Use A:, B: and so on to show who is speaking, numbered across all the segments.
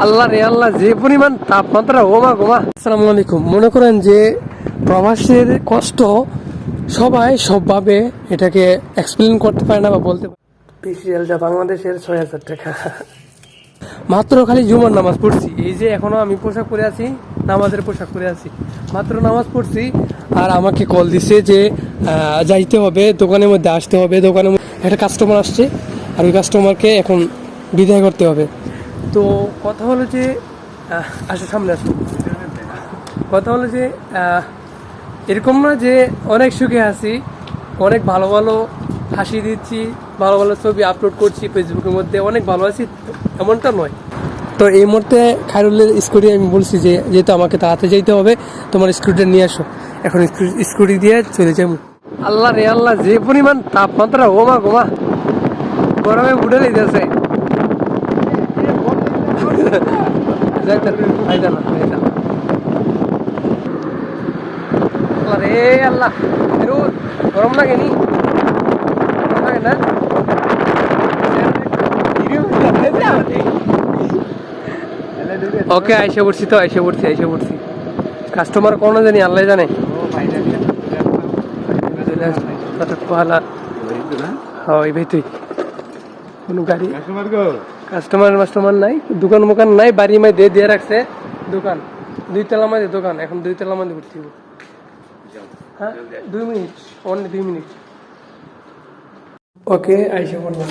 A: আল্লাহ রে আল্লাহ, যে পরিমাণ তাপমাত্রা, ওমা গোমা। আসসালামু আলাইকুম। মনে করেন যে প্রবাসের কষ্ট সবাই সবভাবে এটাকে এক্সপ্লেন করতে পারে না বা বলতে পারে। পিসিএল যা বাংলাদেশের 6,000 টাকা। মাত্র খালি জুমার নামাজ পড়ছি, এই যে এখনো আমি পোশাক পরে আছি, নামাজের পোশাক পরে আছি, মাত্র নামাজ পড়ছি। আর আমাকে কল দিছে যে যাইতে হবে, দোকানের মধ্যে আসতে হবে, দোকানের মধ্যে একটা কাস্টমার আসছে, আর ওই কাস্টমারকে এখন বিদায় করতে হবে। তো কথা হলো যে আসো সামনে আসো, কথা হলো যে এরকম না যে অনেক সুখে আছি, অনেক ভালো ভালো হাসি দিচ্ছি, ভালো ভালো ছবি আপলোড করছি ফেসবুকের মধ্যে, অনেক ভালো আছি, এমনটা নয়। তো এই মুহূর্তে খায়রুলের স্কুটি আমি বলছি যে যেহেতু আমাকে তাড়াতাড়ি যেতে হবে, তোমার স্কুটিটা নিয়ে আসো। এখন স্কুটি দিয়ে চলে যাবো। আল্লাহ রে আল্লাহ, যে পরিমাণ তাপমাত্রা, ওমা গোমা, গরমে উঠে লেগেছে। আল্লাহ রে আল্লাহ, গরম লাগেনি? গরম লাগে না? ওকে, আইসে পড়ছি তো, আইসে পড়ছি। কাস্টমার কোনো জানি, আল্লাহ জানে। হয় ভাই, তুই কোনো গাড়ি কাস্টমার নাই, দোকান মোকান নাই, বাড়ি মাই দিয়ে রাখছে দোকান, 2 তলা মাঝে দোকান, এখন 2 তলা মাঝে উঠছি। হ্যাঁ, 2 মিনিট, অনলি 2 মিনিট। ওকে, আইসে পড়লাম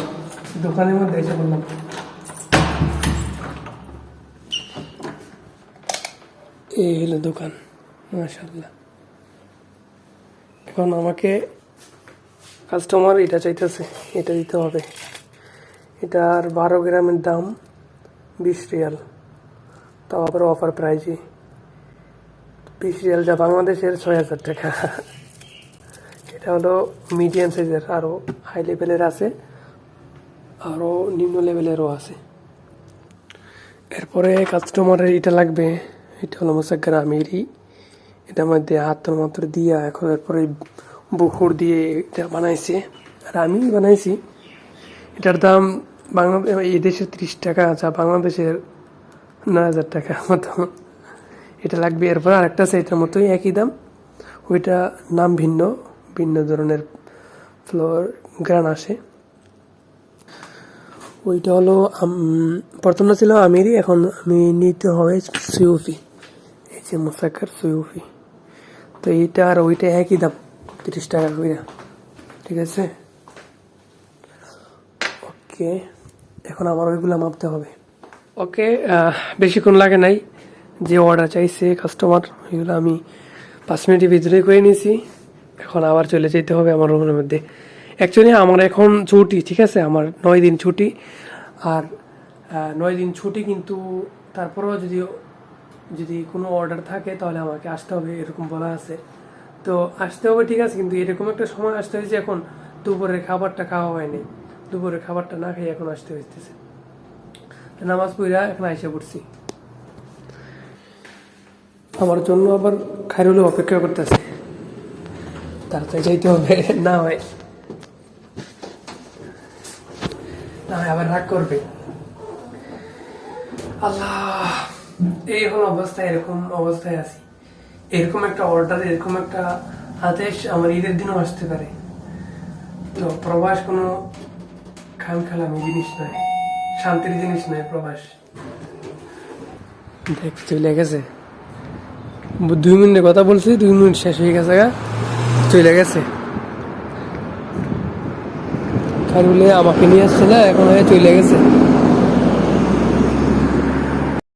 A: দোকানের মধ্যে, এসে পড়লাম। এই হলো দোকান, মাশাআল্লাহ। এখন আমাকে কাস্টমার এটা চাইতেছে, এটা দিতে হবে। এটার 12 গ্রামের দাম 20 রিয়াল, তাও আবার অফার প্রাইজে। 20 রিয়াল যা বাংলাদেশের 6,000 টাকা। এটা হলো মিডিয়াম সাইজের, আরও হাই লেভেলের আছে, আরও নিম্ন লেভেলেরও আছে। এরপরে কাস্টমারের এটা লাগবে, এটা হলো মুসাক্কার আমিরি। এটার মধ্যে হাতের মাত্র দিয়া, এখন এরপরে বুকুর দিয়ে এটা বানাইছে, আর আমি বানাইছি। এটার দাম এই দেশের 30 টাকা, যা বাংলাদেশের 9,000 টাকা মতো। এটা লাগবে। এরপর আরেকটা আছে এটার মতোই, একই দাম, ওইটা নাম ভিন্ন, ভিন্ন ধরনের ফ্লোর গ্রান আসে। ওইটা হলো প্রথমটা ছিল আমিরি, এখন আমি নিতে হবে সুইফি, এই যে মুসাক্কার সুইফি। তো এইটা আর ওইটা একই দাম, 30 টাকা করে, ঠিক আছে। ওকে, এখন আমার ওইগুলো মাপতে হবে। ওকে, বেশিক্ষণ লাগে নাই, যে অর্ডার চাইছে কাস্টমার ওইগুলো আমি 5 মিনিটের ভিতরে করে নিয়েছি। এখন আবার চলে যেতে হবে আমার রুমের মধ্যে। অ্যাকচুয়ালি আমার এখন ছুটি, ঠিক আছে, আমার 9 দিন ছুটি। আর 9 দিন ছুটি, কিন্তু তারপরেও যদি কোনো অর্ডার থাকে তাহলে আমাকে আসতে হবে, এরকম বলা আছে। তো আসতে হবে, ঠিক আছে, কিন্তু এরকম একটা সময় আসতে হয়েছে, এখন দুপুরের খাবারটা খাওয়া হয়নি, দুপুরের খাবারটা না খেয়ে এখন আসতে হইতেছে। নামাজ পড়া এখন আইসা পড়ছি। আমার জন্য আবার খায়রুল অপেক্ষা করতেছে, তাড়াতাড়ি যাইতে হবে, না হয় আবার রাগ করবে। আল্লাহ, এই হলো অবস্থা, এরকম অবস্থায় আছি। এরকম একটা অর্ডার, এরকম একটা আদেশ আমার ঈদের দিনও আসতে পারে। তো প্রবাস কোনো খামখেলামি জিনিস নয়, শান্তির জিনিস নয় প্রবাস। দেখ, চলে গেছে, 2 মিনিটের কথা বলছি, 2 মিনিট শেষ হয়ে গেছে, চলে গেছে। খায়রুলে আমাকে নিয়ে আসছে না, এখন চলে গেছে।